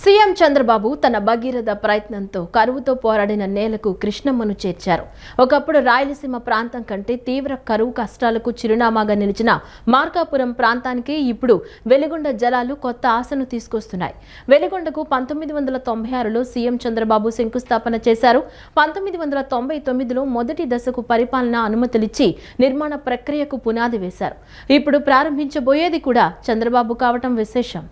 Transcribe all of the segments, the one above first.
CM Chandrababu తన భగీరథ ప్రయత్నంతో కరువుతో పోరాడిన నేలకు కృష్ణమ్మను చేర్చారు. ఒకప్పుడు రాయలసీమ ప్రాంతం కంటే తీవ్ర కరువు కష్టాలకు చిరునామాగా నిలిచిన మార్కాపురం ప్రాంతానికి ఇప్పుడు వెలిగొండ జలాలు కొత్త ఆశను తీసుకొస్తున్నాయి. వెలిగొండకు 1996లో సీఎం చంద్రబాబు శంకుస్థాపన చేశారు. 1999లో మొదటి దశకు పరిపాలన అనుమతులిచ్చి నిర్మాణ ప్రక్రియకు పునాది వేశారు. ఇప్పుడు ప్రారంభించబోయేది కూడా చంద్రబాబు కావటం విశేషం.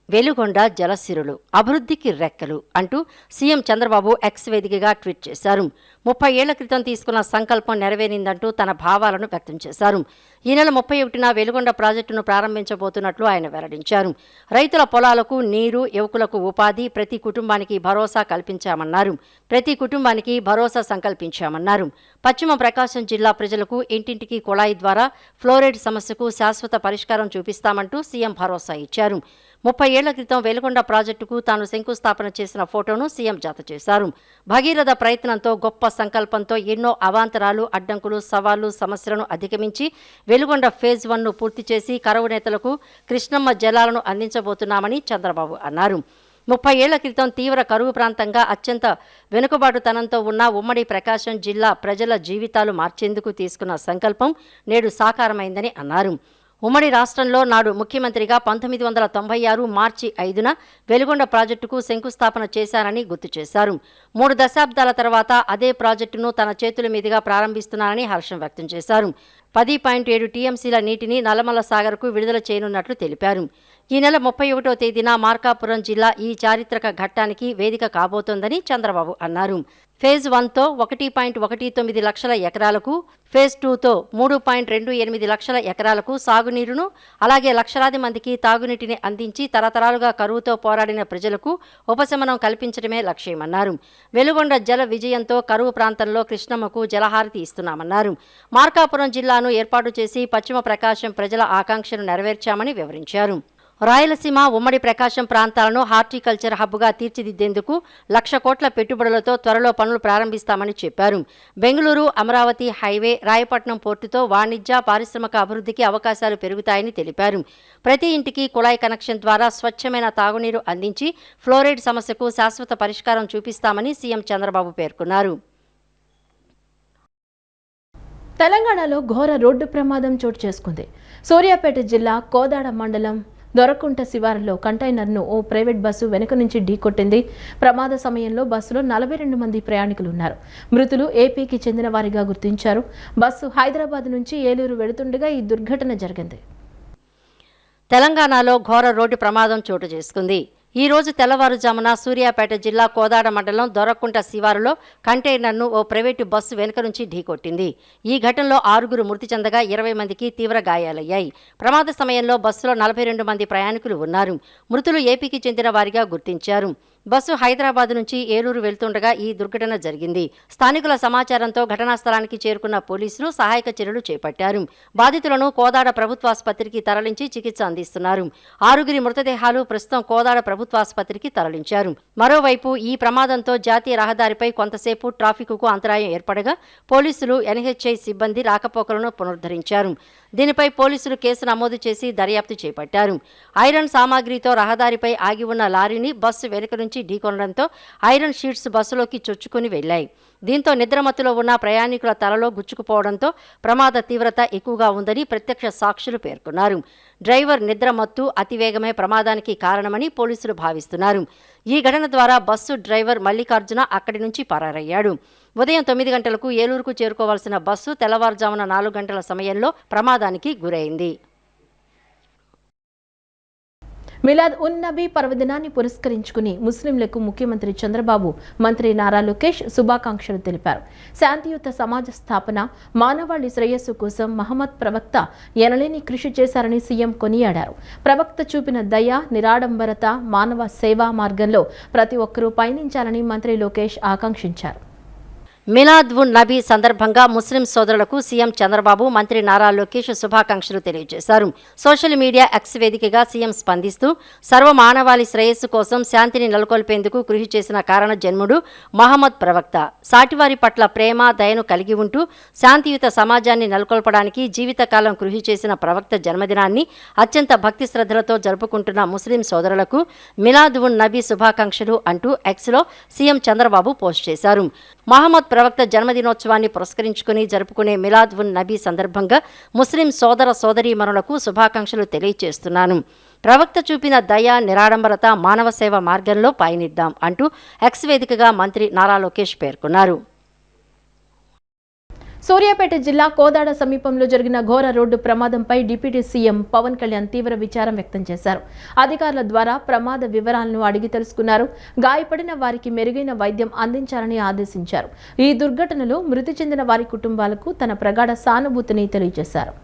వెలుగొండ జలసిరులు అభివృద్ధికి రెక్కలు అంటూ సీఎం చంద్రబాబు ఎక్స్ వేదికగా ట్వీట్ చేశారు. 30 ఏళ్ల క్రితం తీసుకున్న సంకల్పం నెరవేరిందంటూ తన భావాలను వ్యక్తం చేశారు. ఈ నెల 31న వెలుగొండ ప్రాజెక్టును ప్రారంభించబోతున్నట్లు ఆయన వెల్లడించారు. రైతుల పొలాలకు నీరు, యువకులకు ఉపాధి, ప్రతి కుటుంబానికి భరోసా కల్పించామన్నారు. ప్రతి కుటుంబానికి భరోసా సంకల్పించామన్నారు. పశ్చిమ ప్రకాశం జిల్లా ప్రజలకు ఇంటింటికి కుళాయి ద్వారా ఫ్లోరైడ్ సమస్యకు శాశ్వత పరిష్కారం చూపిస్తామంటూ సీఎం భరోసా ఇచ్చారు. 30 ఏళ్ల క్రితం వెలుగొండ ప్రాజెక్టుకు తాను శంకుస్థాపన చేసిన ఫోటోను సీఎం జత చేశారు. భగీరథ ప్రయత్నంతో, గొప్ప సంకల్పంతో ఎన్నో అవాంతరాలు, అడ్డంకులు, సవాళ్లు, సమస్యలను అధిగమించి వెలుగొండ ఫేజ్ 1ను పూర్తి చేసి కరువు నేతలకు కృష్ణమ్మ జలాలను అందించబోతున్నామని చంద్రబాబు అన్నారు. 30 ఏళ్ల క్రితం తీవ్ర కరువు ప్రాంతంగా అత్యంత వెనుకబాటుతనంతో ఉన్న ఉమ్మడి ప్రకాశం జిల్లా ప్రజల జీవితాలు మార్చేందుకు తీసుకున్న సంకల్పం నేడు సాకారమైందని అన్నారు. ఉమ్మడి రాష్ట్రంలో నాడు ముఖ్యమంత్రిగా 1996 మార్చి 5న వెలుగొండ ప్రాజెక్టుకు శంకుస్థాపన చేశారని గుర్తు చేశారు. 3 దశాబ్దాల తర్వాత అదే ప్రాజెక్టును తన చేతుల మీదుగా ప్రారంభిస్తున్నారని హర్షం వ్యక్తం చేశారు. 10.7 టీఎంసీల నీటిని నల్లమల సాగర్కు విడుదల చేయనున్నట్లు తెలిపారు. ఈ నెల 31వ తేదీన మార్కాపురం జిల్లా ఈ చారిత్రక ఘట్టానికి వేదిక కాబోతోందని చంద్రబాబు అన్నారు. ఫేజ్ 1తో 1.19 లక్షల ఎకరాలకు, ఫేజ్ 2తో 3.28 లక్షల ఎకరాలకు సాగునీరును, అలాగే లక్షలాది మందికి తాగునీటిని అందించి తరతరాలుగా కరువుతో పోరాడిన ప్రజలకు ఉపశమనం కల్పించడమే లక్ష్యమన్నారు. వెలుగొండ జల విజయంతో కరువు ప్రాంతంలో కృష్ణమ్మకు జలహారతి ఇస్తున్నామన్నారు. మార్కాపురం జిల్లాను ఏర్పాటు చేసి పశ్చిమ ప్రకాశం ప్రజల ఆకాంక్షను నెరవేర్చామని వివరించారు. రాయలసీమ, ఉమ్మడి ప్రకాశం ప్రాంతాలను హార్టికల్చర్ హబ్గా తీర్చిదిద్దేందుకు 1,00,000 కోట్ల పెట్టుబడులతో త్వరలో పనులు ప్రారంభిస్తామని చెప్పారు. బెంగళూరు, అమరావతి హైవే, రాయపట్నం పోర్టుతో వాణిజ్య, పారిశ్రామిక అభివృద్ధికి అవకాశాలు పెరుగుతాయని తెలిపారు. ప్రతి ఇంటికి కుళాయి కనెక్షన్ ద్వారా స్వచ్ఛమైన తాగునీరు అందించి ఫ్లోరైడ్ సమస్యకు శాశ్వత పరిష్కారం చూపిస్తామని సీఎం చంద్రబాబు పేర్కొన్నారు. తెలంగాణలో ఘోర రోడ్డు ప్రమాదం చోటు చేసుకుంది. సూర్యాపేట జిల్లా కోదాడ మండలం దొరకుంట శివారులో కంటైనర్ను ఓ ప్రైవేట్ బస్సు వెనుక నుంచి ఢీకొట్టింది. ప్రమాద సమయంలో బస్సులో 42 మంది ప్రయాణికులు ఉన్నారు. మృతులు ఏపీకి చెందిన వారిగా గుర్తించారు. బస్సు హైదరాబాద్ నుంచి ఏలూరు వెళుతుండగా ఈ దుర్ఘటన జరిగింది. తెలంగాణలో ఘోర రోడ్డు ప్రమాదం చోటు చేసుకుంది. ఈ రోజు తెల్లవారుజామున సూర్యాపేట జిల్లా కోదాడ మండలం దొరకుంట శివారులో కంటైనర్ను ఓ ప్రైవేటు బస్సు వెనుక నుంచి ఢీకొట్టింది. ఈ ఘటనలో 6 మృతి చెందగా 20 మందికి తీవ్ర గాయాలయ్యాయి. ప్రమాద సమయంలో బస్సులో 42 మంది ప్రయాణికులు ఉన్నారు. మృతులు ఏపీకి చెందిన వారిగా గుర్తించారు. బస్సు హైదరాబాద్ నుంచి ఏలూరు వెళ్తుండగా ఈ దుర్ఘటన జరిగింది. స్థానికుల సమాచారంతో ఘటనా స్థలానికి చేరుకున్న పోలీసులు సహాయక చర్యలు చేపట్టారు. బాధితులను కోదాడ ప్రభుత్వాసుపత్రికి తరలించి చికిత్స అందిస్తున్నారు. 6 మృతదేహాలు ప్రస్తుతం కోదాడ ప్రభుత్వాసుపత్రికి తరలించారు. మరోవైపు ఈ ప్రమాదంతో జాతీయ రహదారిపై కొంతసేపు ట్రాఫిక్కు అంతరాయం ఏర్పడగా పోలీసులు, ఎన్హెచ్ఐ సిబ్బంది రాకపోకలను పునరుద్ధరించారు. దీనిపై పోలీసులు కేసు నమోదు చేసి దర్యాప్తు చేపట్టారు. ఐరన్ సామాగ్రితో రహదారిపై ఆగి ఉన్న లారీని బస్సు వెనుక నుంచి ఢీకొనడంతో ఐరన్ షీట్స్ బస్సులోకి చొచ్చుకుని వెళ్లాయి. దీంతో నిద్రమత్తులో ఉన్న ప్రయాణికుల తలలో గుచ్చుకుపోవడంతో ప్రమాద తీవ్రత ఎక్కువగా ఉందని ప్రత్యక్ష సాక్షులు పేర్కొన్నారు. డ్రైవర్ నిద్రమత్తు, అతివేగమే ప్రమాదానికి కారణమని పోలీసులు భావిస్తున్నారు. ఈ ఘటన ద్వారా బస్సు డ్రైవర్ మల్లికార్జున అక్కడి నుంచి పరారయ్యాడు. ఉదయం 9 గంటలకు ఏలూరుకు చేరుకోవాల్సిన బస్సు తెల్లవారుజామున 4 గంటల సమయంలో ప్రమాదానికి గురైంది. మిలాద్ ఉన్ నబీ పర్వదినాన్ని పురస్కరించుకుని ముస్లింలకు ముఖ్యమంత్రి చంద్రబాబు, మంత్రి నారా లోకేష్ శుభాకాంక్షలు తెలిపారు. శాంతియుత సమాజ స్థాపన, మానవాళి శ్రేయస్సు కోసం మహమ్మద్ ప్రవక్త ఎనలేని కృషి చేశారని సీఎం కొనియాడారు. ప్రవక్త చూపిన దయ, నిరాడంబరత, మానవ సేవా మార్గంలో ప్రతి ఒక్కరూ పయనించాలని మంత్రి లోకేష్ ఆకాంక్షించారు. మిలాద్ ఉన్ నబీ సందర్భంగా ముస్లిం సోదరులకు సీఎం చంద్రబాబు, మంత్రి నారా లోకేష్ శుభాకాంక్షలు తెలియజేశారు. సోషల్ మీడియా ఎక్స్ వేదికగా సీఎం స్పందిస్తూ సర్వమానవాళి శ్రేయస్సు కోసం శాంతిని నెలకొల్పేందుకు కృషి చేసిన కారణ జన్ముడు మహమ్మద్ ప్రవక్త. సాటివారి పట్ల ప్రేమ, దయను కలిగి ఉంటూ శాంతియుత సమాజాన్ని నెలకొల్పడానికి జీవితకాలం కృషి చేసిన ప్రవక్త జన్మదినాన్ని అత్యంత భక్తి శ్రద్ధలతో జరుపుకుంటున్న ముస్లిం సోదరులకు మిలాద్ ఉన్ నబీ శుభాకాంక్షలు అంటూ ఎక్స్లో సీఎం చంద్రబాబు పోస్ట్ చేశారు. మహమ్మద్ ప్రవక్త జన్మదినోత్సవాన్ని పురస్కరించుకుని జరుపుకునే మిలాద్ ఉన్ నబీ సందర్భంగా ముస్లిం సోదర సోదరీమణులకు శుభాకాంక్షలు తెలియజేస్తున్నాను. ప్రవక్త చూపిన దయ, నిరాడంబరత, మానవ సేవ మార్గంలో పయనిద్దాం అంటూ ఎక్స్ వేదికగా మంత్రి నారా లోకేష్ పేర్కొన్నారు. సూర్యాపేట జిల్లా కోదాడ సమీపంలో జరిగిన ఘోర రోడ్డు ప్రమాదంపై డిప్యూటీ సీఎం పవన్ కళ్యాణ్ తీవ్ర విచారం వ్యక్తం చేశారు. అధికారుల ద్వారా ప్రమాద వివరాలను అడిగి తెలుసుకున్నారు. గాయపడిన వారికి మెరుగైన వైద్యం అందించాలని ఆదేశించారు. ఈ దుర్ఘటనలో మృతి చెందిన వారి కుటుంబాలకు తన ప్రగాఢ సానుభూతిని తెలియజేశారు.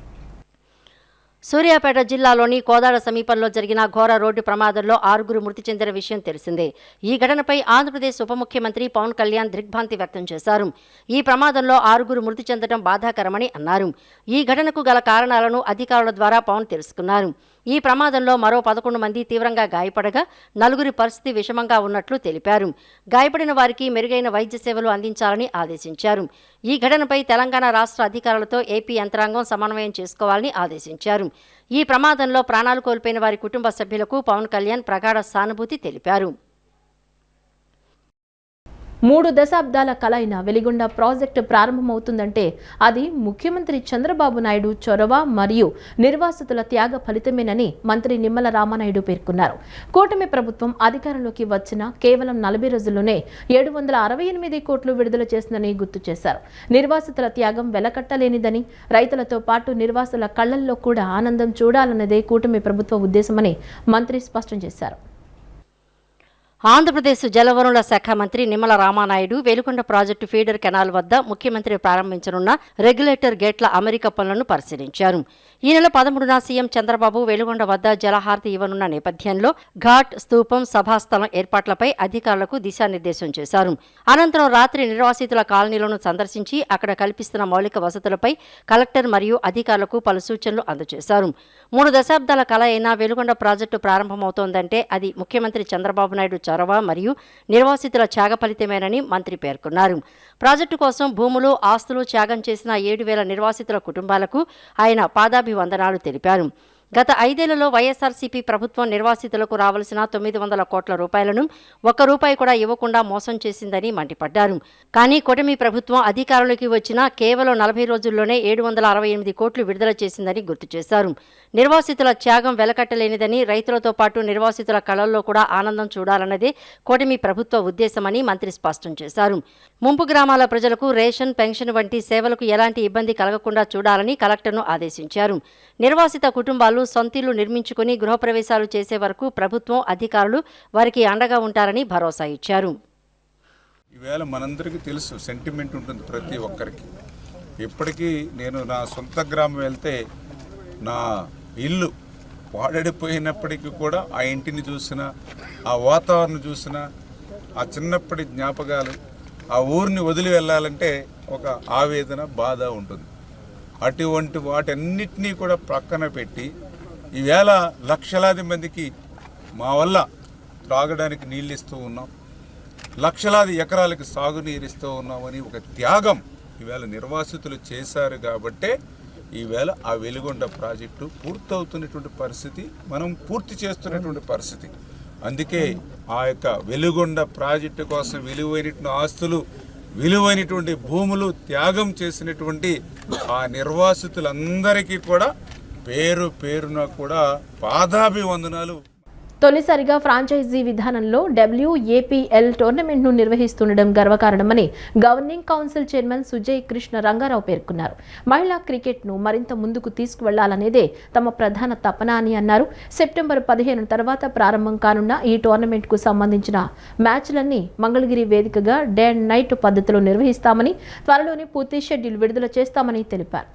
సూర్యాపేట జిల్లాలోని కోదాడ సమీపంలో జరిగిన ఘోర రోడ్డు ప్రమాదంలో 6 మృతి చెందిన విషయం తెలిసిందే. ఈ ఘటనపై ఆంధ్రప్రదేశ్ ఉప ముఖ్యమంత్రి పవన్ కళ్యాణ్ దిగ్భ్రాంతి వ్యక్తం చేశారు. ఈ ప్రమాదంలో 6 మృతి చెందడం బాధాకరమని అన్నారు. ఈ ఘటనకు గల కారణాలను అధికారుల ద్వారా పవన్ తెలుసుకున్నారు. ఈ ప్రమాదంలో మరో 11 మంది తీవ్రంగా గాయపడగా 4 పరిస్థితి విషమంగా ఉన్నట్లు తెలిపారు. గాయపడిన వారికి మెరుగైన వైద్య సేవలు అందించాలని ఆదేశించారు. ఈ ఘటనపై తెలంగాణ రాష్ట్ర అధికారులతో ఏపీ యంత్రాంగం సమన్వయం చేసుకోవాలని ఆదేశించారు. ఈ ప్రమాదంలో ప్రాణాలు కోల్పోయిన వారి కుటుంబ సభ్యులకు పవన్ కళ్యాణ్ ప్రగాఢ సానుభూతి తెలిపారు. 3 దశాబ్దాల కల అయిన వెలిగొండ ప్రాజెక్టు ప్రారంభమవుతుందంటే అది ముఖ్యమంత్రి చంద్రబాబు నాయుడు చొరవ మరియు నిర్వాసితుల త్యాగ ఫలితమేనని మంత్రి నిమ్మల రామానాయుడు పేర్కొన్నారు. కూటమి ప్రభుత్వం అధికారంలోకి వచ్చిన కేవలం 40 రోజుల్లోనే 768 కోట్లు విడుదల చేసిందని గుర్తు చేశారు. నిర్వాసితుల త్యాగం వెలకట్టలేనిదని, రైతులతో పాటు నిర్వాసుల కళ్లల్లో కూడా ఆనందం చూడాలన్నదే కూటమి ప్రభుత్వ ఉద్దేశమని మంత్రి స్పష్టం చేశారు. ఆంధ్రప్రదేశ్ జలవనరుల శాఖ మంత్రి Nimmala Ramanaidu Veligonda project feeder canal వద్ద ముఖ్యమంత్రి ప్రారంభించనున్న రెగ్యులేటర్ గేట్ల అమరిక పనులను పరిశీలించారు. ఈ నెల 13న సీఎం చంద్రబాబు వెలుగొండ వద్ద జలహారతి ఇవ్వనున్న నేపథ్యంలో ఘాట్, స్తూపం, సభాస్థలం ఏర్పాట్లపై అధికారులకు దిశానిర్దేశం చేశారు. అనంతరం రాత్రి నిర్వాసితుల కాలనీలను సందర్శించి అక్కడ కల్పిస్తున్న మౌలిక వసతులపై కలెక్టర్ మరియు అధికారులకు పలు సూచనలు అందజేశారు. 3 దశాబ్దాల కల అయిన వెలుగొండ ప్రాజెక్టు ప్రారంభమవుతోందంటే అది ముఖ్యమంత్రి చంద్రబాబు నాయుడు చొరవ మరియు నిర్వాసితుల త్యాగ ఫలితమేనని మంత్రి పేర్కొన్నారు. ప్రాజెక్టు కోసం భూములు, ఆస్తులు త్యాగం చేసిన 7,000 నిర్వాసితుల కుటుంబాలకు ఆయన పాదాభివందనాలు తెలిపారు. గత 5 ఏళ్లలో వైఎస్ఆర్సీపీ ప్రభుత్వం నిర్వాసితులకు రావాల్సిన 900 కోట్ల రూపాయలను ₹1 కూడా ఇవ్వకుండా మోసం చేసిందని మండిపడ్డారు. కానీ కూటమి ప్రభుత్వం అధికారంలోకి వచ్చిన కేవలం 40 రోజుల్లోనే 768 కోట్లు విడుదల చేసిందని గుర్తు చేశారు. నిర్వాసితుల త్యాగం వెలకట్టలేనిదని, రైతులతో పాటు నిర్వాసితుల కళల్లో కూడా ఆనందం చూడాలన్నదే కూటమి ప్రభుత్వ ఉద్దేశమని మంత్రి స్పష్టం చేశారు. ముంపు గ్రామాల ప్రజలకు రేషన్, పెన్షన్ వంటి సేవలకు ఎలాంటి ఇబ్బంది కలగకుండా చూడాలని కలెక్టర్ను ఆదేశించారు. నిర్వాసిత కుటుంబాలు సొంతిల్లు నిర్మించుకుని గృహప్రవేశాలు చేసే వరకు ప్రభుత్వం, అధికారులు వారికి అండగా ఉంటారని భరోసా ఇచ్చారు. ఈవేళ మనందరికీ తెలుసు, సెంటిమెంట్ ఉంటుంది ప్రతి ఒక్కరికి. ఇప్పటికీ నేను నా సొంత గ్రామం వెళ్తే నా ఇల్లు పాడడిపోయినప్పటికీ కూడా ఆ ఇంటిని చూసినా, ఆ వాతావరణం చూసినా, ఆ చిన్నప్పటి జ్ఞాపకాలు, ఆ ఊరిని వదిలి వెళ్ళాలంటే ఒక ఆవేదన, బాధ ఉంటుంది. అటువంటి వాటన్నిటినీ కూడా ప్రక్కన పెట్టి ఈవేళ లక్షలాది మందికి మా వల్ల త్రాగడానికి నీళ్ళు ఇస్తూ ఉన్నాం, లక్షలాది ఎకరాలకు సాగునీరు ఇస్తూ ఉన్నామని ఒక త్యాగం ఈవేళ నిర్వాసితులు చేశారు. కాబట్టే ఈవేళ ఆ వెలుగొండ ప్రాజెక్టు పూర్తవుతున్నటువంటి పరిస్థితి, మనం పూర్తి చేస్తున్నటువంటి పరిస్థితి. అందుకే ఆ యొక్క వెలుగొండ ప్రాజెక్టు కోసం విలువైనటువంటి ఆస్తులు, విలువైనటువంటి భూములు త్యాగం చేసినటువంటి ఆ నిర్వాసితులందరికీ కూడా పేరు పేరున కూడా పాదాభివందనాలు. తొలిసారిగా ఫ్రాంచైజీ విధానంలో WAPL టోర్నమెంట్ను నిర్వహిస్తుండడం గర్వకారణమని governing council chairman Sujay Krishna Rangarao పేర్కొన్నారు. మహిళా క్రికెట్ను మరింత ముందుకు తీసుకువెళ్లాలనేదే తమ ప్రధాన తపన అని అన్నారు. సెప్టెంబర్ 15 తర్వాత ప్రారంభం కానున్న ఈ టోర్నమెంట్కు సంబంధించిన మ్యాచ్లన్నీ మంగళగిరి వేదికగా డే అండ్ నైట్ పద్ధతిలో నిర్వహిస్తామని, త్వరలోనే పూర్తి షెడ్యూల్ విడుదల చేస్తామని తెలిపారు.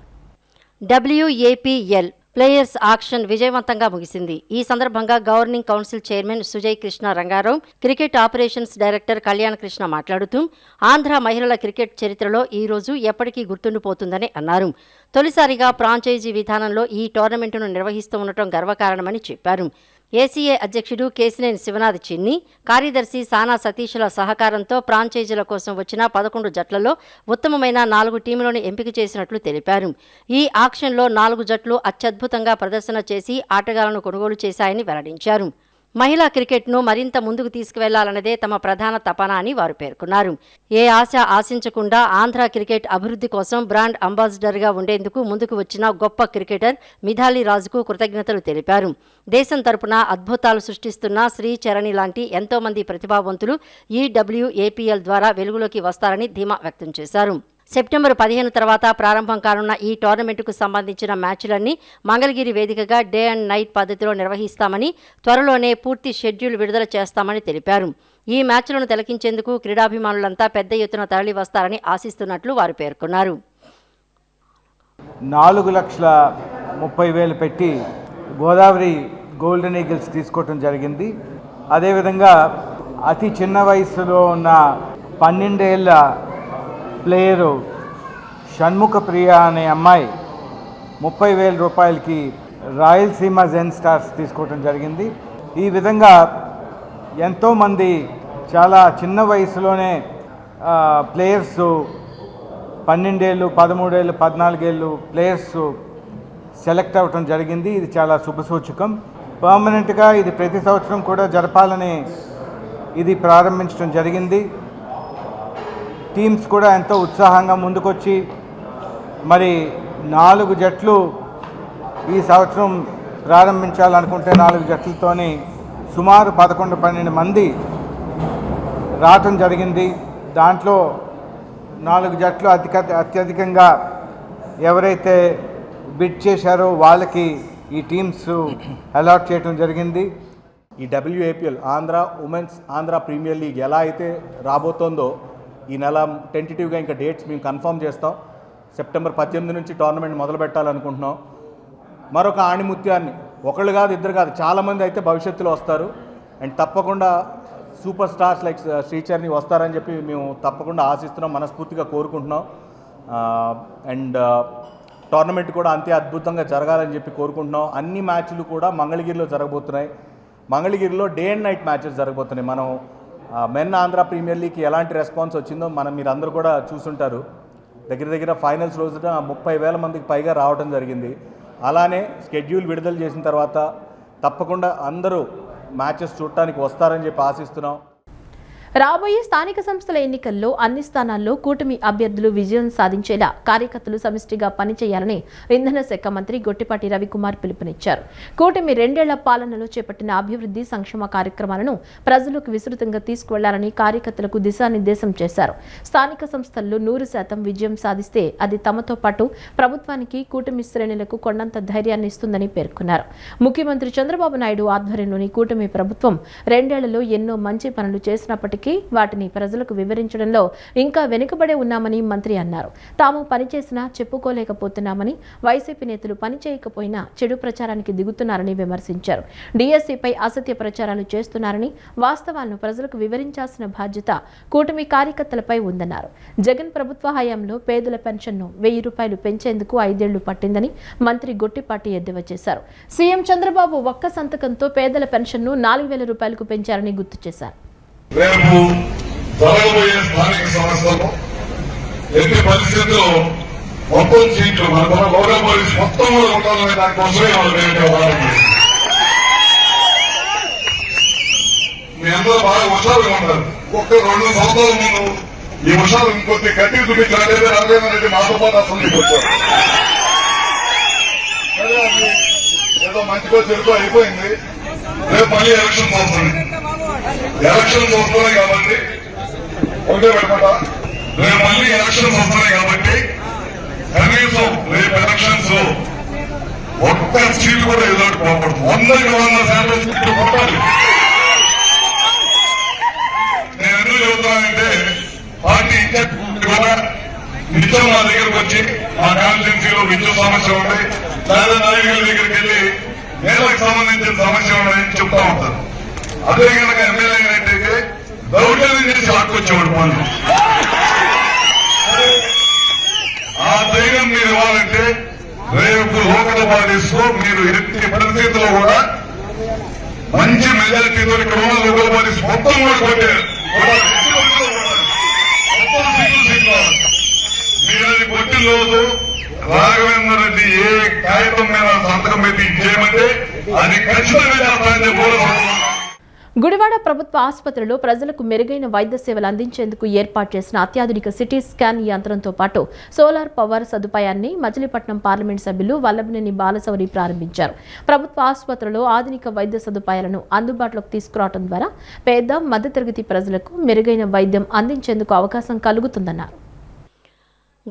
WAPL ప్లేయర్స్ ఆక్షన్ విజయవంతంగా ముగిసింది. ఈ సందర్భంగా governing council chairman Sujay Krishna Rangarao, cricket operations director Kalyan Krishna మాట్లాడుతూ ఆంధ్ర మహిళల క్రికెట్ చరిత్రలో ఈ రోజు ఎప్పటికీ గుర్తుండిపోతుందని అన్నారు. తొలిసారిగా ఫ్రాంచైజీ విధానంలో ఈ టోర్నమెంటును నిర్వహిస్తూ ఉండటం గర్వకారణమని చెప్పారు. ఏసీఏ అధ్యక్షుడు కేశినేని శివనాథ్ చిన్ని, కార్యదర్శి సానా సతీష్ల సహకారంతో ఫ్రాంచైజీల కోసం వచ్చిన 11 జట్లలో ఉత్తమమైన 4 టీములను ఎంపిక చేసినట్లు తెలిపారు. ఈ ఆక్షన్లో 4 జట్లు అత్యద్భుతంగా ప్రదర్శన చేసి ఆటగాళ్లను కొనుగోలు చేశాయని వెల్లడించారు. మహిళా క్రికెట్ను మరింత ముందుకు తీసుకువెళ్లాలన్నదే తమ ప్రధాన తపన అని వారు పేర్కొన్నారు. ఏ ఆశ ఆశించకుండా ఆంధ్ర క్రికెట్ అభివృద్ధి కోసం బ్రాండ్ అంబాసిడర్గా ఉండేందుకు ముందుకు వచ్చిన గొప్ప క్రికెటర్ మిథాలీ రాజుకు కృతజ్ఞతలు తెలిపారు. దేశం తరపున అద్భుతాలు సృష్టిస్తున్న శ్రీచరణి లాంటి ఎంతో మంది ప్రతిభావంతులు ఈడబ్ల్యూఏపీఎల్ ద్వారా వెలుగులోకి వస్తారని ధీమా వ్యక్తం చేశారు. సెప్టెంబర్ 15 తర్వాత ప్రారంభం కానున్న ఈ టోర్నమెంటుకు సంబంధించిన మ్యాచ్లన్నీ మంగళగిరి వేదికగా డే అండ్ నైట్ పద్ధతిలో నిర్వహిస్తామని, త్వరలోనే పూర్తి షెడ్యూల్ విడుదల చేస్తామని తెలిపారు. ఈ మ్యాచ్లను తిలకించేందుకు క్రీడాభిమానులంతా పెద్ద ఎత్తున తరలి వస్తారని ఆశిస్తున్నట్లు వారు పేర్కొన్నారు. 4,30,000 పెట్టి గోదావరి గోల్డెన్ ఈగిల్స్ తీసుకోవటం జరిగింది. అదేవిధంగా అతి చిన్న వయసులో ఉన్న 12 ఏళ్ల ప్లేయరు షణ్ముఖ ప్రియ అనే అమ్మాయి 30,000 రూపాయలకి రాయలసీమ జెన్ స్టార్స్ తీసుకోవటం జరిగింది. ఈ విధంగా ఎంతోమంది చాలా చిన్న వయసులోనే ప్లేయర్స్ 12 ఏళ్ళు, 13 ఏళ్ళు, 14 ఏళ్ళు ప్లేయర్స్ సెలెక్ట్ అవ్వటం జరిగింది. ఇది చాలా శుభసూచకం. పర్మనెంట్గా ఇది ప్రతి సంవత్సరం కూడా జరపాలని ఇది ప్రారంభించడం జరిగింది. టీమ్స్ కూడా ఎంతో ఉత్సాహంగా ముందుకొచ్చి మరి 4 జట్లు ఈ సంవత్సరం ప్రారంభించాలనుకుంటే 4 జట్లతోని సుమారు 11-12 మంది రావటం జరిగింది. దాంట్లో 4 జట్లు అత్యధికంగా ఎవరైతే బిడ్ చేశారో వాళ్ళకి ఈ టీమ్స్ అలాట్ చేయడం జరిగింది. ఈ డబ్ల్యూఏపీఎల్ ఆంధ్ర ప్రీమియర్ లీగ్ ఎలా అయితే రాబోతోందో ఈ నెల టెంటేటివ్గా ఇంకా డేట్స్ మేము కన్ఫర్మ్ చేస్తాం. సెప్టెంబర్ 18 నుంచి టోర్నమెంట్ మొదలు పెట్టాలనుకుంటున్నాం. మరొక ఆణిముత్యాన్ని ఒకళ్ళు కాదు, ఇద్దరు కాదు, చాలామంది అయితే భవిష్యత్తులో వస్తారు. అండ్ తప్పకుండా సూపర్ స్టార్స్ లైక్ శ్రీచరణి వస్తారని చెప్పి మేము తప్పకుండా ఆశిస్తున్నాం, మనస్ఫూర్తిగా కోరుకుంటున్నాం. అండ్ టోర్నమెంట్ కూడా అంతే అద్భుతంగా జరగాలని చెప్పి కోరుకుంటున్నాం. అన్ని మ్యాచ్లు కూడా మంగళగిరిలో జరగబోతున్నాయి. మంగళగిరిలో డే అండ్ నైట్ మ్యాచెస్ జరగబోతున్నాయి. మనం మెన్ ఆంధ్ర ప్రీమియర్ లీగ్కి ఎలాంటి రెస్పాన్స్ వచ్చిందో మీరు అందరూ కూడా చూసుంటారు. దగ్గర ఫైనల్స్ రోజున 30,000 మందికి పైగా రావడం జరిగింది. అలానే స్కెడ్యూల్ విడుదల చేసిన తర్వాత తప్పకుండా అందరూ మ్యాచెస్ చూడటానికి వస్తారని చెప్పి ఆశిస్తున్నాం. రాబోయే స్థానిక సంస్థల ఎన్నికల్లో అన్ని స్థానాల్లో కూటమి అభ్యర్థులు విజయం సాధించేలా కార్యకర్తలు సమిష్టిగా పనిచేయాలని ఇంధన శాఖ మంత్రి గొట్టిపాటి రవికుమార్ పిలుపునిచ్చారు. కూటమి 2 ఏళ్ల పాలనలో చేపట్టిన అభివృద్ధి సంక్షేమ కార్యక్రమాలను ప్రజలకు విస్తృతంగా తీసుకువెళ్లాలని కార్యకర్తలకు దిశానిర్దేశం చేశారు. స్థానిక సంస్థల్లో 100% విజయం సాధిస్తే అది తమతో పాటు ప్రభుత్వానికి, కూటమి శ్రేణులకు కొండంత ధైర్యాన్ని ఇస్తుందని పేర్కొన్నారు. ముఖ్యమంత్రి చంద్రబాబు నాయుడు ఆధ్వర్యంలోని కూటమి ప్రభుత్వం 2 ఏళ్లలో ఎన్నో మంచి పనులు చేసినప్పటికీ వాటిని ప్రజలకు వివరించడంలో ఇంకా వెనుకబడే ఉన్నామని మంత్రి అన్నారు. తాము పనిచేసినా చెప్పుకోలేకపోతున్నామని, వైసీపీ నేతలు పనిచేయకపోయినా చెడు ప్రచారానికి దిగుతున్నారని విమర్శించారు. డిఎస్సీపై అసత్య ప్రచారాలు చేస్తున్నారని, వాస్తవాలను ప్రజలకు వివరించాల్సిన బాధ్యత కూటమి కార్యకర్తలపై ఉందన్నారు. జగన్ ప్రభుత్వ హయాంలో పేదల పెన్షన్ను 1,000 రూపాయలు పెంచేందుకు 5 ఏళ్లు పట్టిందని మంత్రి గొట్టిపాటి ఎద్దేవా చేశారు. సీఎం చంద్రబాబు ఒక్క సంతకంతో పేదల పెన్షన్ను 4,000 రూపాయలకు పెంచారని గుర్తు చేశారు. రేపు జరగబోయే స్థానిక సంస్థలు ఎన్ని పరిస్థితుల్లో మొత్తం సీట్లు మన లోకల్ పోలీస్ మొత్తం ఉండాలనే దానికోసమే మీ అందరూ బాగా హుషారుగా ఉంటారు. ఒక్క 2 సంవత్సరాల ముందు ఈ హుషారు ఇంకొద్ది గట్టి చూపించాలంటే రాజేంద్ర మాతో పాటు అసలు వచ్చారు. ఏదో మంచిగా చెడుతో అయిపోయింది. రేపు మళ్ళీ ఎలక్షన్స్ వస్తుంది. ఎలక్షన్స్ వస్తున్నాయి కాబట్టి ఒకటే పెట్టుకుంటా. రేపు మళ్ళీ ఎలక్షన్స్ వస్తున్నాయి కాబట్టి కనీసం రేపు ఎలక్షన్స్ ఒక్క సీట్లు కూడా ఎదురు పోకూడదు. 100% సీట్లు కొట్టాలి. నేను ఎందుకు చెబుతున్నానంటే పార్టీ ఇన్ఛార్జ్ కూడా నిత్యం నా దగ్గరకు వచ్చి మా కాన్స్టిట్యున్సీలో విద్యుత్ సమస్య ఉంది, లేదా నాయకుల దగ్గరికి అదే కనుక ఎమ్మెల్యే అయినట్టయితే దౌర్జన్యం చేసి లాక్కొచ్చేవాడు పనులు. ఆ ధైర్యం మీరు ఇవ్వాలంటే రేపు లోకల్ బాడీస్ లో మీరు ఎట్టి పరిస్థితుల్లో కూడా మంచి మెజారిటీతో ఇక్కడ ఉన్న లోకల్ బాడీస్ మొత్తం కూడా కొట్టారు. మీరు అది కొట్టిన రోజు రాఘవేంద్ర రెడ్డి ఏ కాగితం మీద సంతకం పెట్టి చేయమంటే అది ఖచ్చితంగా చేస్తానని కూడా. గుడివాడ ప్రభుత్వ ఆసుపత్రిలో ప్రజలకు మెరుగైన వైద్య సేవలు అందించేందుకు ఏర్పాటు చేసిన అత్యాధునిక సిటీ స్కాన్ యంత్రంతో పాటు సోలార్ పవర్ సదుపాయాన్ని మచిలీపట్నం పార్లమెంట్ సభ్యులు వల్లభనేని బాలశౌరి ప్రారంభించారు. ప్రభుత్వ ఆసుపత్రిలో ఆధునిక వైద్య సదుపాయాలను అందుబాటులోకి తీసుకురావడం ద్వారా పేద మధ్యతరగతి ప్రజలకు మెరుగైన వైద్యం అందించేందుకు అవకాశం కలుగుతుందన్నారు.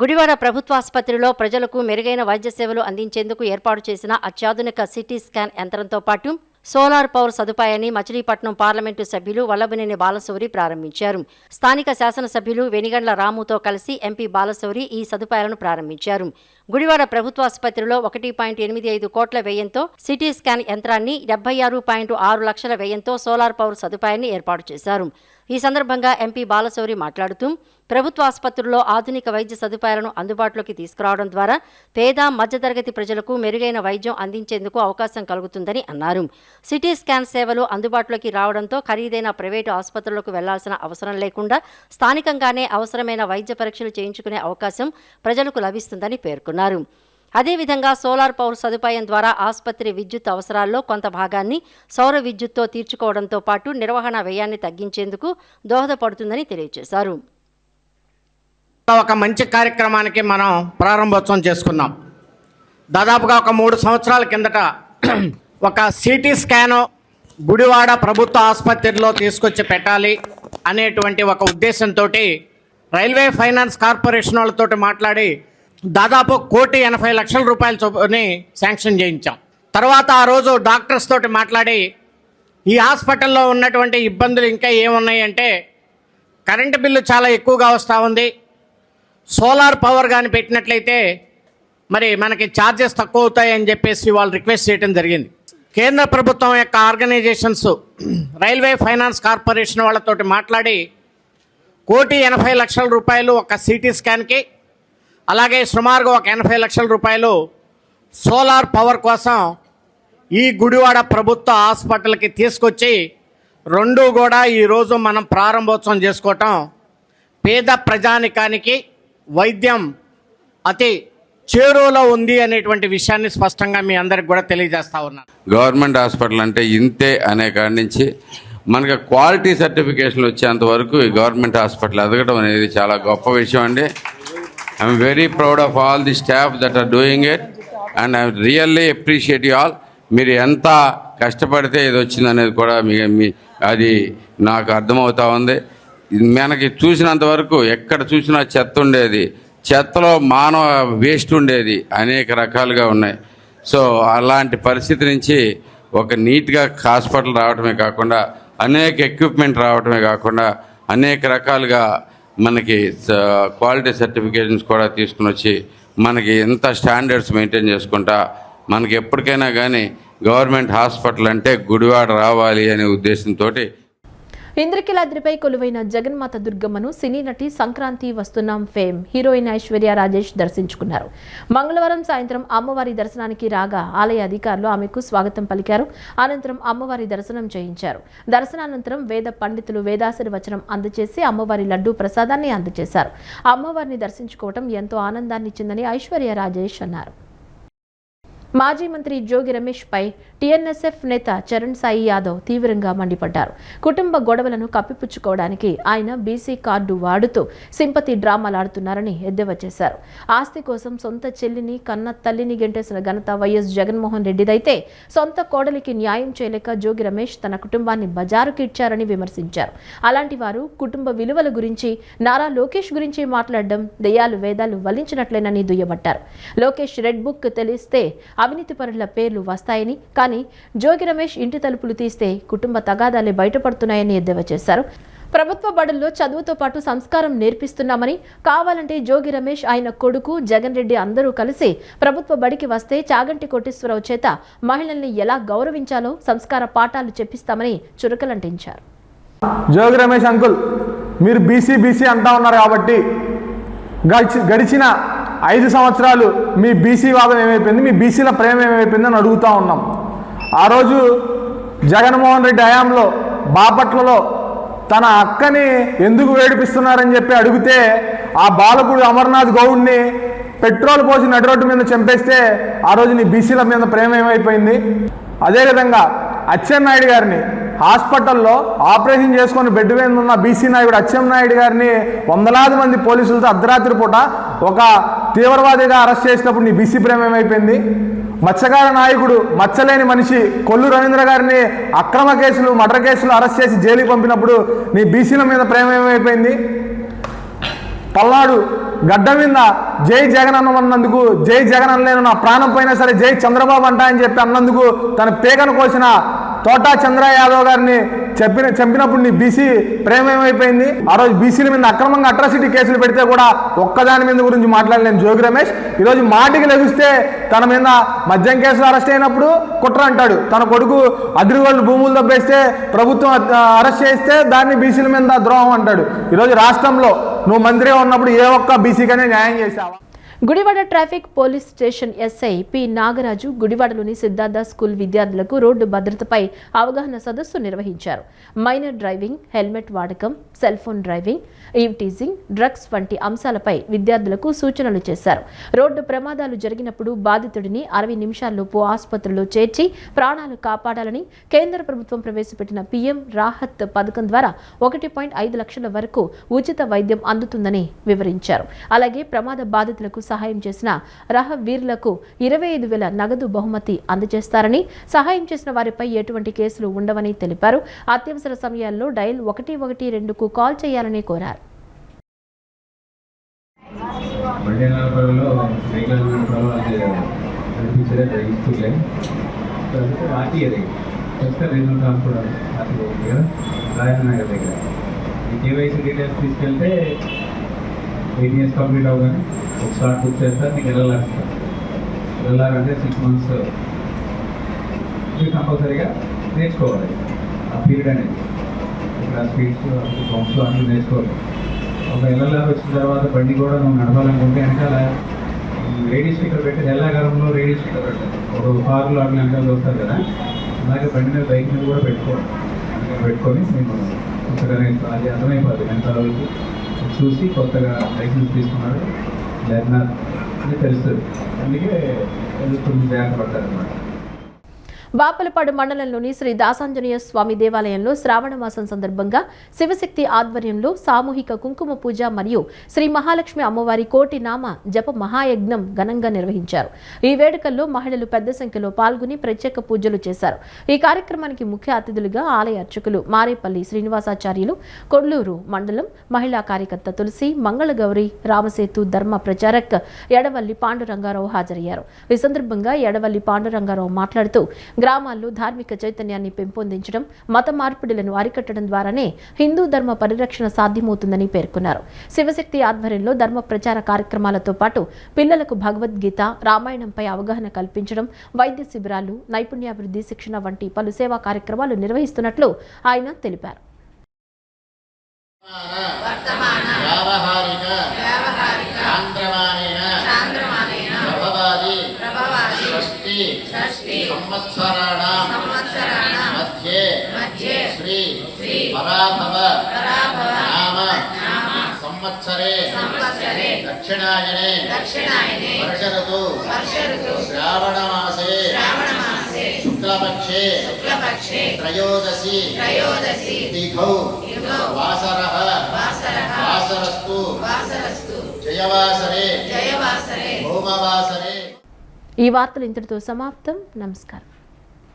గుడివాడ ప్రభుత్వ ఆసుపత్రిలో ప్రజలకు మెరుగైన వైద్య సేవలు అందించేందుకు ఏర్పాటు చేసిన అత్యాధునిక సిటీ స్కాన్ యంత్రంతో పాటు సోలార్ పవర్ సదుపాయాన్ని మచిలీపట్నం పార్లమెంటు సభ్యులు వల్లభనేని బాలశౌరి ప్రారంభించారు. స్థానిక శాసనసభ్యులు వెనిగండ్ల రాముతో కలిసి ఎంపీ బాలశౌరి ఈ సదుపాయాలను ప్రారంభించారు. గుడివాడ ప్రభుత్వ ఆసుపత్రిలో 1.85 కోట్ల వ్యయంతో సిటీ స్కాన్ యంత్రాన్ని 76.6 లక్షల వ్యయంతో సోలార్ పవర్ సదుపాయాన్ని ఏర్పాటు చేశారు. ఈ సందర్భంగా ఎంపీ బాలశౌరి మాట్లాడుతూ ప్రభుత్వ ఆసుపత్రుల్లో ఆధునిక వైద్య సదుపాయాలను అందుబాటులోకి తీసుకురావడం ద్వారా పేద మధ్యతరగతి ప్రజలకు మెరుగైన వైద్యం అందించేందుకు అవకాశం కలుగుతుందని అన్నారు. సిటీ స్కాన్ సేవలు అందుబాటులోకి రావడంతో ఖరీదైన ప్రైవేటు ఆసుపత్రులకు వెళ్లాల్సిన అవసరం లేకుండా స్థానికంగానే అవసరమైన వైద్య పరీక్షలు చేయించుకునే అవకాశం ప్రజలకు లభిస్తుందని పేర్కొన్నారు. అదేవిధంగా సోలార్ పవర్ సదుపాయం ద్వారా ఆసుపత్రి విద్యుత్ అవసరాల్లో కొంత భాగాన్ని సౌర విద్యుత్తో తీర్చుకోవడంతో పాటు నిర్వహణ వ్యయాన్ని తగ్గించేందుకు దోహదపడుతుందని తెలియజేశారు. ఒక మంచి కార్యక్రమానికి మనం ప్రారంభోత్సవం చేసుకున్నాం. దాదాపుగా ఒక 3 సంవత్సరాల కిందట ఒక సిటీ స్కాను గుడివాడ ప్రభుత్వ ఆసుపత్రిలో తీసుకొచ్చి పెట్టాలి అనేటువంటి ఒక ఉద్దేశంతో రైల్వే ఫైనాన్స్ కార్పొరేషన్ వాళ్ళతో మాట్లాడి దాదాపు 1,80,00,000 రూపాయల చొప్పుని శాంక్షన్ చేయించాం. తర్వాత ఆ రోజు డాక్టర్స్ తోటి మాట్లాడి ఈ హాస్పిటల్లో ఉన్నటువంటి ఇబ్బందులు ఇంకా ఏమున్నాయి అంటే కరెంటు బిల్లు చాలా ఎక్కువగా వస్తూ ఉంది, సోలార్ పవర్ కానీ పెట్టినట్లయితే మరి మనకి ఛార్జెస్ తక్కువ అవుతాయని చెప్పేసి వాళ్ళు రిక్వెస్ట్ చేయడం జరిగింది. కేంద్ర ప్రభుత్వం యొక్క ఆర్గనైజేషన్స్ రైల్వే ఫైనాన్స్ కార్పొరేషన్ వాళ్ళతోటి మాట్లాడి 1,80,00,000 రూపాయలు ఒక సిటీ స్కాన్కి, అలాగే సుమారుగా ఒక 80,00,000 రూపాయలు సోలార్ పవర్ కోసం ఈ గుడివాడ ప్రభుత్వ హాస్పిటల్కి తీసుకొచ్చి రెండు కూడా ఈరోజు మనం ప్రారంభోత్సవం చేసుకోవటం పేద ప్రజానికానికి వైద్యం అతి చేరువలో ఉంది అనేటువంటి విషయాన్ని స్పష్టంగా మీ అందరికి కూడా తెలియజేస్తా ఉన్నాను. గవర్నమెంట్ హాస్పిటల్ అంటే ఇంతే అనే కాడి నుంచి మనకి క్వాలిటీ సర్టిఫికేషన్లు వచ్చేంత వరకు ఈ గవర్నమెంట్ హాస్పిటల్ ఎదగడం అనేది చాలా గొప్ప విషయం అండి. I'm very proud of all the staff that are doing it and I really appreciate you all. మీరు ఎంత కష్టపడితే ఇది వచ్చింది అనేది కూడా అది నాకు అర్థమవుతా ఉంది. మనకి చూసినంత వరకు ఎక్కడ చూసినా చెత్త ఉండేది, చెత్తలో మానవ వేస్ట్ ఉండేది, అనేక రకాలుగా ఉన్నాయి. సో అలాంటి పరిస్థితి నుంచి ఒక నీట్గా హాస్పిటల్ రావడమే కాకుండా అనేక ఎక్విప్మెంట్ రావడమే కాకుండా అనేక రకాలుగా మనకి క్వాలిటీ సర్టిఫికేషన్స్ కూడా తీసుకుని వచ్చి మనకి ఎంత స్టాండర్డ్స్ మెయింటైన్ చేసుకుంటా మనకి ఎప్పటికైనా కానీ గవర్నమెంట్ హాస్పిటల్ అంటే గుడివాడ రావాలి అనే ఉద్దేశంతో ఇంద్రకీలాద్రిపై కొలువైన జగన్మాత దుర్గమ్మను సినీ నటి సంక్రాంతి వస్తున్నాం ఫేమ్ హీరోయిన్ ఐశ్వర్య రాజేష్ దర్శించుకున్నారు. మంగళవారం సాయంత్రం అమ్మవారి దర్శనానికి రాగా ఆలయ అధికారులు ఆమెకు స్వాగతం పలికారు. అనంతరం అమ్మవారి దర్శనం చేయించారు. దర్శనానంతరం వేద పండితులు వేదాశీర్వచనం అందజేసి అమ్మవారి లడ్డూ ప్రసాదాన్ని అందజేశారు. అమ్మవారిని దర్శించుకోవడం ఎంతో ఆనందాన్ని ఇచ్చిందని ఐశ్వర్య రాజేష్ అన్నారు. మాజీ మంత్రి జోగి రమేష్ పై టీఎన్ఎస్ఎఫ్ నేత చరణ్ సాయి యాదవ్ తీవ్రంగా మండిపడ్డారు. కుటుంబ గొడవలను కప్పిపుచ్చుకోవడానికి ఆయన బీసీ కార్డు వాడుతూ సింపతి డ్రామాలాడుతున్నారని ఎద్దేవా చేశారు. ఆస్తి కోసం సొంత చెల్లిని కన్న తల్లిని గెంటేసిన ఘనత వైఎస్ జగన్మోహన్ రెడ్డిదైతే సొంత కోడలికి న్యాయం చేయలేక జోగి రమేష్ తన కుటుంబాన్ని బజారుకి ఇచ్చారని విమర్శించారు. అలాంటి వారు కుటుంబ విలువల గురించి నారా లోకేష్ గురించి మాట్లాడడం దెయ్యాలు వేదాలు వల్లించినట్లేనని దుయ్యబట్టారు. లోకేష్ రెడ్ బుక్ తెలిస్తే అవినీతి పరుల పేర్లు వస్తాయని, కానీ జోగి రమేష్ ఇంటి తలుపులు తీస్తే కుటుంబ తగాదాలే బయటపడుతున్నాయని ఎద్దేవా చేశారు. ప్రభుత్వ బడుల్లో చదువుతో పాటు సంస్కారం నేర్పిస్తున్నామని, కావాలంటే జోగి రమేష్, ఆయన కొడుకు జగన్ రెడ్డి అందరూ కలిసి ప్రభుత్వ బడికి వస్తే చాగంటి కోటేశ్వరరావు చేత మహిళల్ని ఎలా గౌరవించాలో సంస్కార పాఠాలు చెప్పిస్తామని చురకలంటించారు. జోగి రమేష్ అంకుల్, మీరు బీసీ అంటా ఉన్నారు కాబట్టి గడిచిన 5 సంవత్సరాలు మీ బీసీ వాదం ఏమైపోయింది, మీ బీసీల ప్రేమ ఏమైపోయింది అని అడుగుతూ ఉన్నాం. ఆ రోజు జగన్మోహన్ రెడ్డి హయాంలో బాపట్లలో తన అక్కని ఎందుకు వేడిపిస్తున్నారని చెప్పి అడిగితే ఆ బాలకుడు అమర్నాథ్ గౌడ్ని పెట్రోల్ పోసి నడి రోడ్డు మీద చంపేస్తే ఆ రోజు నీ బీసీల మీద ప్రేమ ఏమైపోయింది. అదేవిధంగా అచ్చెన్నాయుడు గారిని హాస్పిటల్లో ఆపరేషన్ చేసుకొని బెడ్ మీద ఉన్న బీసీ నాయకుడు అచ్చెన్నాయుడు గారిని వందలాది మంది పోలీసులతో అర్ధరాత్రి పూట ఒక తీవ్రవాదిగా అరెస్ట్ చేసినప్పుడు నీ బీసీ ప్రేమ ఏమైపోయింది. మత్స్యకార నాయకుడు, మచ్చలేని మనిషి కొల్లు రవీంద్ర గారిని అక్రమ కేసులు, మర్డర్ కేసులు అరెస్ట్ చేసి జైలుకి పంపినప్పుడు నీ బీసీల మీద ప్రేమ ఏమైపోయింది. పల్నాడు గడ్డ మీద జై జగన్ అన్నందుకు, జై జగన్ అనలేను, నా ప్రాణం పోయినా సరే జై చంద్రబాబు అంటా అని చెప్పి అన్నందుకు తన పేకను కోసిన తోటా చంద్ర యాదవ్ గారిని చంపినప్పుడు నీ బీసీ ప్రేమ ఏమైపోయింది. ఆ రోజు బీసీల మీద అక్రమంగా అట్రాసిటీ కేసులు పెడితే కూడా ఒక్కదాని మీద గురించి మాట్లాడలేను జోగి రమేష్. ఈరోజు మాటికి లెగిస్తే తన మీద మద్యం కేసులు అరెస్ట్ అయినప్పుడు కుట్ర అంటాడు, తన కొడుకు అగ్రిగోల్డ్ భూములు దబ్బేస్తే ప్రభుత్వం అరెస్ట్ చేస్తే దాన్ని బీసీల మీద ద్రోహం అంటాడు. ఈరోజు రాష్ట్రంలో నువ్వు మంత్రిగా ఉన్నప్పుడు ఏ ఒక్క బీసీకనే న్యాయం చేశావా? Gudivada traffic police station SI P Nagaraju గుడివాడలోని సిద్ధార్థ స్కూల్ విద్యార్థులకు రోడ్డు భద్రతపై అవగాహన సదస్సు నిర్వహించారు. మైనర్ డ్రైవింగ్, హెల్మెట్ వాడకం, cell phone driving, eve teasing, drugs వంటి అంశాలపై విద్యార్థులకు సూచనలు చేశారు. రోడ్డు ప్రమాదాలు జరిగినప్పుడు బాధితుడిని 60 నిమిషాల్లోపు ఆసుపత్రిలో చేర్చి ప్రాణాలు కాపాడాలని కేంద్ర ప్రభుత్వం ప్రవేశపెట్టిన పీఎం రాహత్ పథకం ద్వారా 1.5 లక్షల వరకు ఉచిత వైద్యం అందుతుందని వివరించారు. అలాగే ప్రమాద బాధితులకు సహాయం చేసిన రహవీర్లకు 25,000 నగదు బహుమతి అందజేస్తారని, సహాయం చేసిన వారిపై ఎటువంటి కేసులు ఉండవని తెలిపారు. అత్యవసర సమయాల్లో డయల్ 112కు కాల్ చేయాలని కోరారు. కంప్లీట్ అవగానే ఒక స్లాట్ బుక్ చేస్తారు, నీకు వెళ్ళాలంటారు. వెళ్ళాలంటే 6 months కంపల్సరీగా నేర్చుకోవాలి. ఆ పీరియడ్ అనేది ఇక్కడ స్పీడ్స్, కౌంట్స్ అన్నీ నేర్చుకోవాలి. ఒక ఎల్ఎల్ఆర్ వచ్చిన తర్వాత బండి కూడా నువ్వు నడపాలనుకుంటే వెనకాల ఈ రేడియో స్టిక్కర్ పెట్టి ఎల్లాకాలంలో రేడియో స్టిక్కర్ పెట్టాలి. ఒక కార్లు అట్లా వెనకాల వస్తారు కదా, అలాగే బండి మీద బైక్ మీద కూడా పెట్టుకొని నేను కొత్తగా అది అర్థమైపోతుంది. వెనకాల వాళ్ళకి చూసి కొత్తగా లైసెన్స్ తీసుకున్నాడు లెర్నర్ అని తెలుస్తుంది. అందుకే కొంచెం జాగ్రత్త పడతారనమాట. బాపలపాడు మండలంలోని శ్రీ దాసాంజనేయ స్వామి దేవాలయంలో శ్రావణ మాసం సందర్భంగా శివశక్తి ఆధ్వర్యంలో సామూహిక కుంకుమ పూజ మరియు శ్రీ మహాలక్ష్మి అమ్మవారి కోటి నామ జప మహాయజ్ఞం ఘనంగా నిర్వహించారు. ఈ వేడుకల్లో మహిళలు పెద్ద సంఖ్యలో పాల్గొని ప్రత్యేక పూజలు చేశారు. ఈ కార్యక్రమానికి ముఖ్య అతిథులుగా ఆలయ అర్చకులు మారేపల్లి శ్రీనివాసాచార్యులు, కొడ్లూరు మండలం మహిళా కార్యకర్త తులసి, మంగళగౌరి, రామసేతు ధర్మ ప్రచారక్ ఎడవల్లి పాండురంగారావు హాజరయ్యారు. ఈ సందర్భంగా ఎడవల్లి పాండురంగారావు మాట్లాడుతూ గ్రామాల్లో ధార్మిక చైతన్యాన్ని పెంపొందించడం, మత మార్పిడులను అరికట్టడం ద్వారానే హిందూ ధర్మ పరిరక్షణ సాధ్యమవుతుందని పేర్కొన్నారు. శివశక్తి ఆధ్వర్యంలో ధర్మ ప్రచార కార్యక్రమాలతో పాటు పిల్లలకు భగవద్గీత, రామాయణంపై అవగాహన కల్పించడం, వైద్య శిబిరాలు, నైపుణ్యాభివృద్ధి శిక్షణ వంటి పలు సేవా కార్యక్రమాలు నిర్వహిస్తున్నట్లు ఆయన తెలిపారు. మధ్యే శ్రీ పరాభవ నామ సంవత్సరే దక్షిణాయనే వర్ష ఋతు శ్రావణమాసే శుక్లపక్షే త్రయోదశి తిథౌ వాసరః వాసరస్తు జయవాసరే భౌమవాసరే. ఈ వార్తలు ఇంతటితో సమాప్తం. నమస్కారం.